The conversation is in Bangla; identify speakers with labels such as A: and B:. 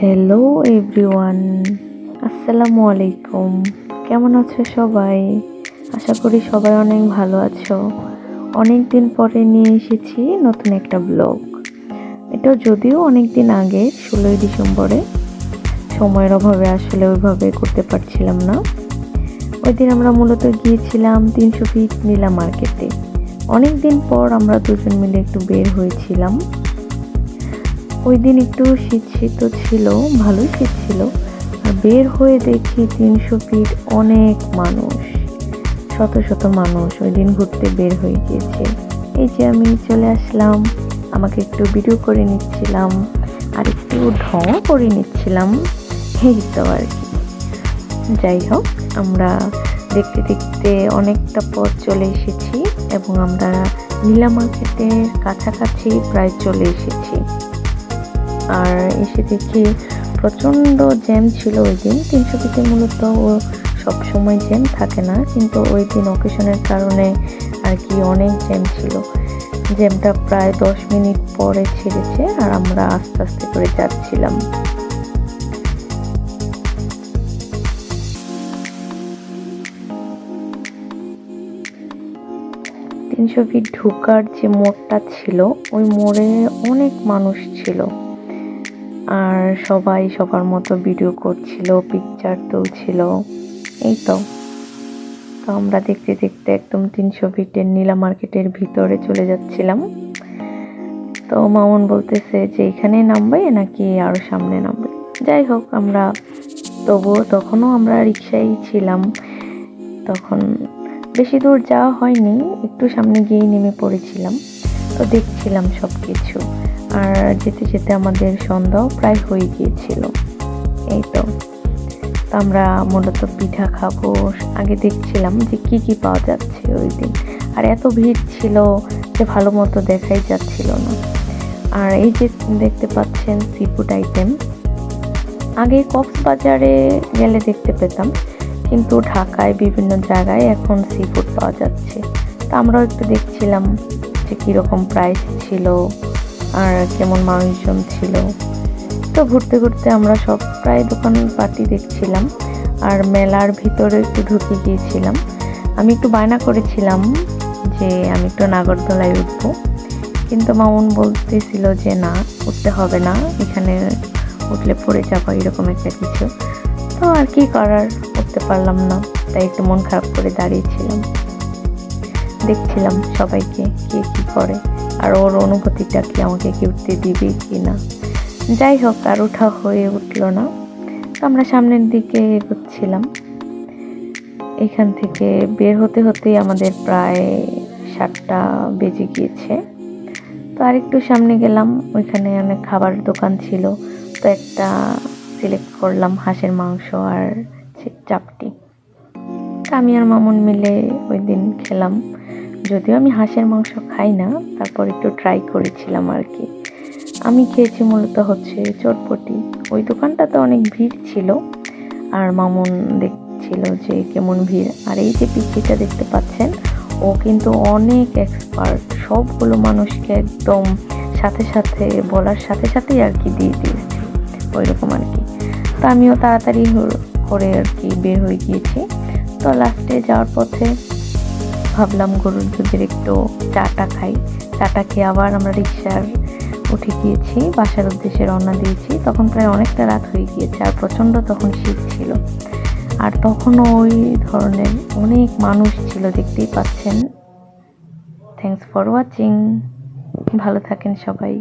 A: হ্যালো এভরিওয়ান, আসসালামু আলাইকুম। কেমন আছো সবাই? আশা করি সবাই অনেক ভালো আছো। অনেক দিন পরে নিয়ে এসেছি নতুন একটা ব্লগ। এটা যদিও অনেক দিন আগে, 16ই ডিসেম্বরে। সময়ের অভাবে আসলে ওইভাবে করতে পারছিলাম না। ওই দিন আমরা মূলত গিয়েছিলাম 300 ফিট নীলা মার্কেটে। অনেক দিন পর আমরা দুজন মিলে একটু বের হয়েছিলাম। ওই দিন একটু শীত ছিল, ভালোই শীত ছিল। আর বের হয়ে দেখি 300 ফিট অনেক মানুষ, শত শত মানুষ ওই দিন ঘুরতে বের হয়ে গিয়েছে। এই যে আমি চলে আসলাম, আমাকে একটু ভিডিও করে নিচ্ছিলাম আর একটু ঢং করে নিচ্ছিলাম, এই তো আর কি। যাই হোক, আমরা দেখতে দেখতে অনেকটা পথ চলে এসেছি এবং আমরা নীলা মার্কেটের কাছাকাছি প্রায় চলে এসেছি। আর এসে দেখি প্রচণ্ড জ্যাম ছিল ওই দিন। 300 ফিটে মূলত সব সময় জ্যাম থাকে না, কিন্তু ওই দিন অকেশনের কারণে আর কি অনেক জ্যাম ছিল। জ্যামটা প্রায় 10 মিনিট পরে ছেড়েছে আর আমরা আস্তে আস্তে করে যাচ্ছিলাম। তিনশো ফিট ঢোকার যে মোড়টা ছিল, ওই মোড়ে অনেক মানুষ ছিল আর সবাই সবার মতো ভিডিও করছিল, পিকচার তুলছিল। এই তো আমরা দেখতে দেখতে একদম 300 ফিটের নীলা মার্কেটের ভিতরে চলে যাচ্ছিলাম। তো মামুন বলতেছে যে এখানে নামবে নাকি আরো সামনে নামবে। যাই হোক, আমরা তখনও আমরা রিক্সায় ছিলাম। তখন বেশি দূর যাওয়া হয়নি, একটু সামনে গিয়েই নেমে পড়েছিলাম। তো দেখছিলাম সবকিছু, আর যেতে যেতে আমাদের সন্ধ্যাও প্রায় হয়ে গিয়েছিল। এই তো আমরা মূলত পিঠা খাবো, আগে দেখছিলাম যে কি কি পাওয়া যাচ্ছে ওই দিন। আর এত ভিড় ছিল যে ভালো মতো দেখাই যাচ্ছিল না। আর এই যে দেখতে পাচ্ছেন সি ফুড আইটেম, আগে কক্সবাজারে গেলে দেখতে পেতাম, কিন্তু ঢাকায় বিভিন্ন জায়গায় এখন সি ফুড পাওয়া যাচ্ছে। তো আমরাও একটু দেখছিলাম যে কীরকম প্রাইস ছিল আর কেমন মানুষজন ছিল। তো ঘুরতে ঘুরতে আমরা সব প্রায় দোকানপাটি দেখছিলাম আর মেলার ভিতরে একটু ঢুকে গিয়েছিলাম। আমি একটু বায়না করেছিলাম যে আমি একটু নাগরদোলায় উঠবো, কিন্তু মামুন বলতেছিল যে না, উঠতে হবে না, এখানে উঠলে পড়ে যাবো, এরকম একটা কিছু। তো আর কি করার, উঠতে পারলাম না, তাই একটু মন খারাপ করে দাঁড়িয়েছিলাম, দেখছিলাম সবাইকে কে কি করে আর ওর অনুভূতিটা কি, আমাকে কি উঠতে দিবে কি না। যাই হোক, আর ওঠা হয়ে উঠলো না। তো আমরা সামনের দিকে এগোচ্ছিলাম। এখান থেকে বের হতে হতেই আমাদের প্রায় 7টা বেজে গিয়েছে। তো আরেকটু সামনে গেলাম, ওইখানে অনেক খাবার দোকান ছিল। তো একটা সিলেক্ট করলাম হাঁসের মাংস আর চাপটি। আমি আর মামুন মিলে ওই দিন খেলাম। যদিও আমি হাঁসের মাংস খাই না, তারপর একটু ট্রাই করেছিলাম আর কি। আমি খেয়েছি মূলত হচ্ছে চটপটি। ওই দোকানটাতে অনেক ভিড় ছিল আর মামুন দেখছিল যে কেমন ভিড়। আর এই যে পিচ্চিটা দেখতে পাচ্ছেন, ও কিন্তু অনেক এক্সপার্ট, সবগুলো মানুষকে একদম সাথে সাথে বলার সাথে সাথেই আর কি দিয়ে দিয়েছে, ওই রকম আর কি। তো আমিও তাড়াতাড়ি করে আর কি বের হয়ে গিয়েছি। তো লাস্টে যাওয়ার পথে ভাবলাম গরুর দুধের একটু চাটা খাই। চাটা খেয়ে আবার আমরা রিক্সার উঠে গিয়েছি, বাসার উদ্দেশ্যে রওনা দিয়েছি। তখন প্রায় অনেকটা রাত হয়ে গিয়েছে আর প্রচণ্ড তখন শীত ছিল। আর তখনও ওই ধরনের অনেক মানুষ ছিল, দেখতেই পাচ্ছেন। থ্যাঙ্কস ফর ওয়াচিং, ভালো থাকেন সবাই।